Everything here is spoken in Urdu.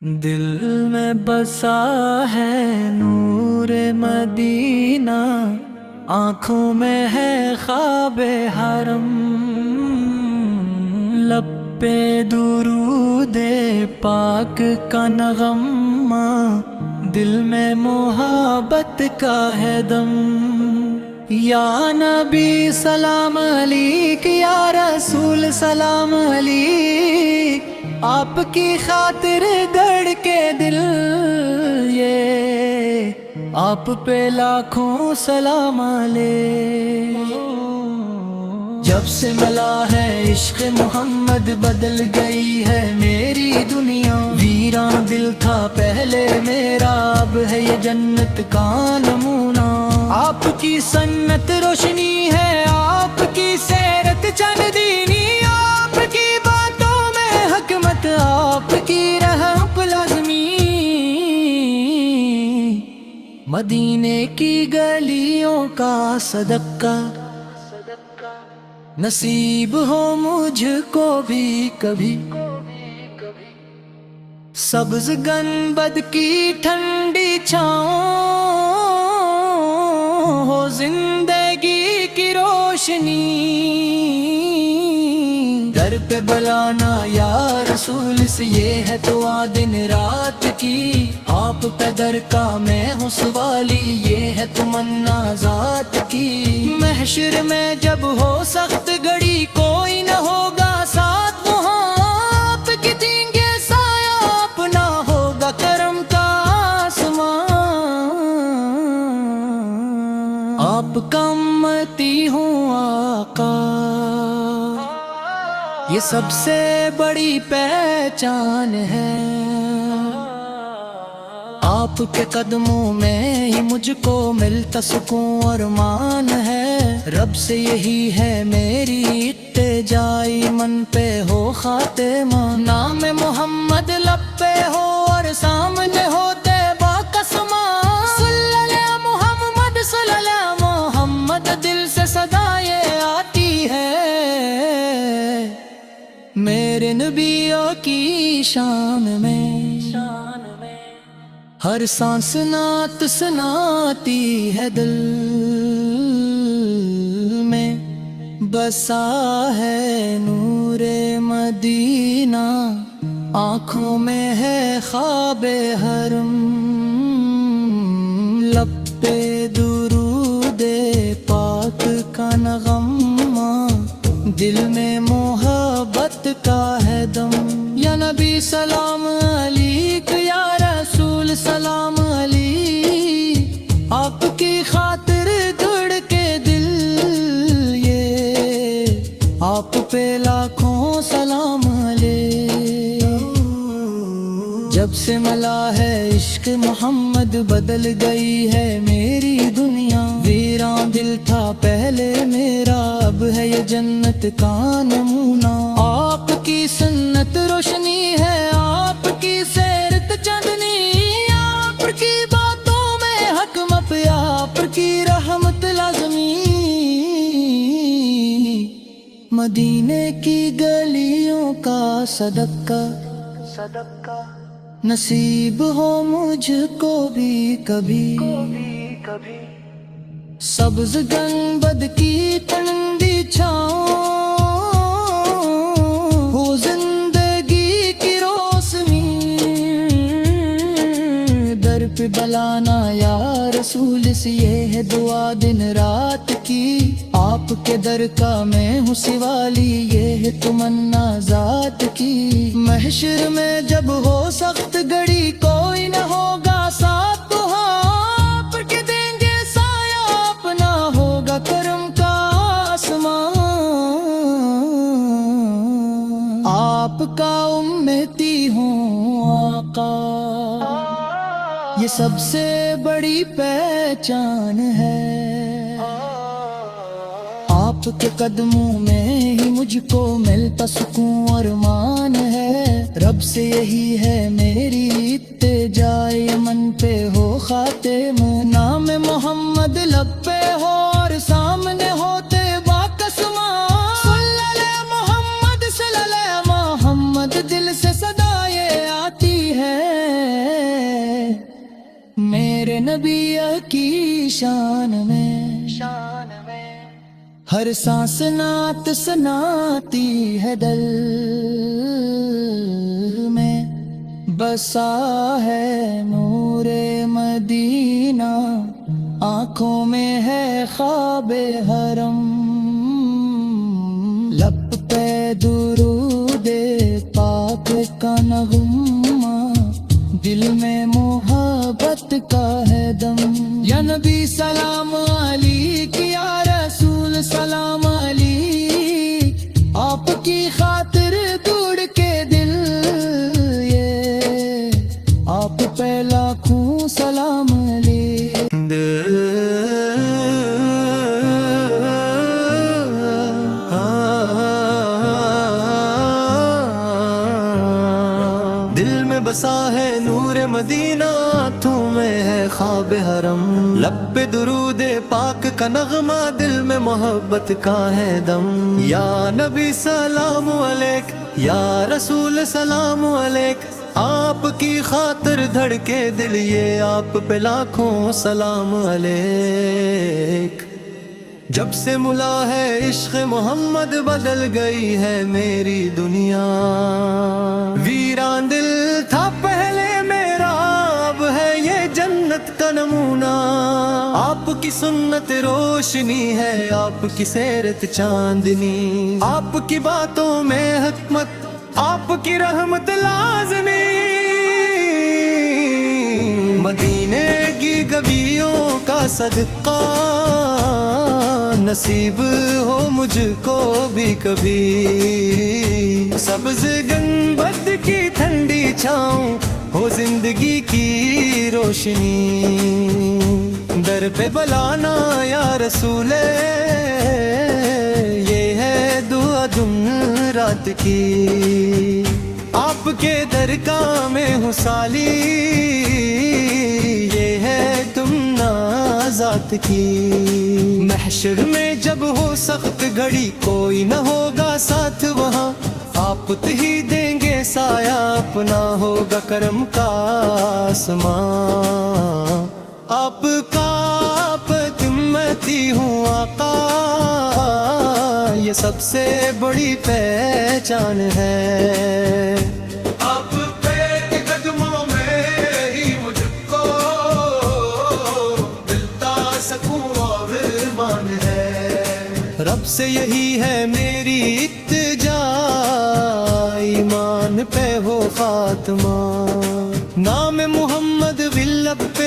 دل میں بسا ہے نور مدینہ، آنکھوں میں ہے خواب حرم، لب پہ درود پاک کا نغمہ، دل میں محبت کا ہے دم۔ یا نبی سلام علیک، یا رسول سلام علیک، آپ کی خاطر دھڑ کے دل، یہ آپ پہ لاکھوں سلام علیک۔ جب سے ملا ہے عشق محمد، بدل گئی ہے میری دنیا، ویران دل تھا پہلے میرا، اب ہے یہ جنت کا نمونہ۔ آپ کی سنت روشنی ہے، آپ کی سیرت چندینی، آپ کی باتوں میں حکمت، آپ کی رحمت لازمی، مدینے کی گلیوں کا صدقہ نصیب ہو مجھ کو بھی کبھی۔ سبز گنبد کی ٹھنڈی چھاؤں ہو زندگی کی روشنی، در پہ بلانا یا رسول سے یہ ہے دعا دن رات کی، آپ پہ در کا میں ہوں سوالی، یہ ہے تمنا ذات کی۔ محشر میں جب ہو سخت گھڑی، کوئی نہ ہوگا ساتھ وہاں، آپ کی دیں گے سایہ، اپنا ہوگا کرم کا آسمان۔ آپ کا امتی ہوں آقا، یہ سب سے بڑی پہچان ہے، آپ کے قدموں میں ہی مجھ کو ملتا سکون اور مان ہے، رب سے یہی ہے میری التجائی، من پہ ہو خاتمہ، نام محمد لب پہ ہو اور سامنے ہوتے باقسمہ، صلی اللہ محمد صلی اللہ محمد، دل سے صدا یہ آتی ہے، میرے نبیوں کی شان میں، ہر سانس نعت سناتی ہے، دل میں بسا ہے نور مدینہ، آنکھوں میں ہے خواب حرم، لب پہ درود پاک کا نغمہ، دل میں محبت کا ہے دم۔ یا نبی سلام علیک، یا رسول سلام علیک، آپ کی خاطر دھڑ کے دل، یہ آپ پہ لاکھوں سلام علیک۔ جب سے ملا ہے عشق محمد، بدل گئی ہے میری دنیا، ویران دل تھا پہلے میرا، اب ہے یہ جنت کا نمونہ۔ آپ کی سنت روشنی ہے، آپ کی سیرت چندنی، آپ کی باتوں میں حکمت، آپ کی رحمت لازمی، مدینے کی گلیوں کا صدقہ نصیب ہو مجھ کو بھی کبھی۔ سبز گنبد کی ٹھنڈی چھاؤں ہو زندگی کی روشنی، در پہ بلانا یا رسول سے یہ ہے دعا دن رات کی، آپ کے در کا میں ہوں سوالی، یہ ہے تمنا ذات کی۔ محشر میں جب ہو سخت گھڑی، کوئی نہ ہوگا ساتھ وہاں، آپ کے دیں گے سایہ، اپنا ہوگا کرم کا آسمان۔ آپ کا امتی ہوں آقا، یہ سب سے بڑی پہچان ہے، آپ کے قدموں میں ہی مجھ کو ملتا سکون اور مان ہے، رب سے یہی ہے میری التجائی، من پہ ہو خاتم، نام محمد لب پہ ہو اور سامنے ہوتے باقسمہ، صلی اللہ محمد صلی اللہ محمد، دل سے صدا یہ آتی ہے، نبی کی شان میں ہر سانس نعت سناتی ہے دل میں بسا ہے نور مدینہ آنکھوں میں ہے خواب حرم لب پہ درود پاک کا نغمہ دل میں محبت کا ہے دم یا نبی سلام علیک یا رسول سلام علیک آپ کی خاطر توڑ کے دل یہ آپ پہ لاکھوں سلام علیک دل میں بسا ہے نور مدینہ ہاتھوں میں ہے خواب حرم لب پہ درود پاک کا نغمہ دل میں محبت کا ہے دم یا نبی سلام علیک یا رسول سلام علیک آپ کی خاطر دھڑکے دل یہ آپ پہ لاکھوں سلام علیک جب سے ملا ہے عشق محمد بدل گئی ہے میری دنیا ویران دل تھا پہلے میرا اب ہے یہ جنت کا نمونہ آپ کی سنت روشنی ہے آپ کی سیرت چاندنی آپ کی باتوں میں حکمت آپ کی رحمت لازمی مدینے کی گلیوں کا صدقہ نصیب ہو مجھ کو بھی کبھی سبز گنبد کی ٹھنڈی چھاؤں ہو زندگی کی روشنی در پہ بلانا یا رسول یہ ہے دعا دن رات کی آپ کے درگاہ میں ہوں سالی یہ ہے تم ذات کی محشر میں جب ہو سخت گھڑی کوئی نہ ہوگا ساتھ وہاں آپ ہی دیں گے سایہ اپنا ہوگا کرم کا آسمان آپ کا پتمتی ہوں آقا یہ سب سے بڑی پہچان ہے رب سے یہی ہے میری التجا ایمان پہ ہو خاتمہ نام محمد بھی لب پہ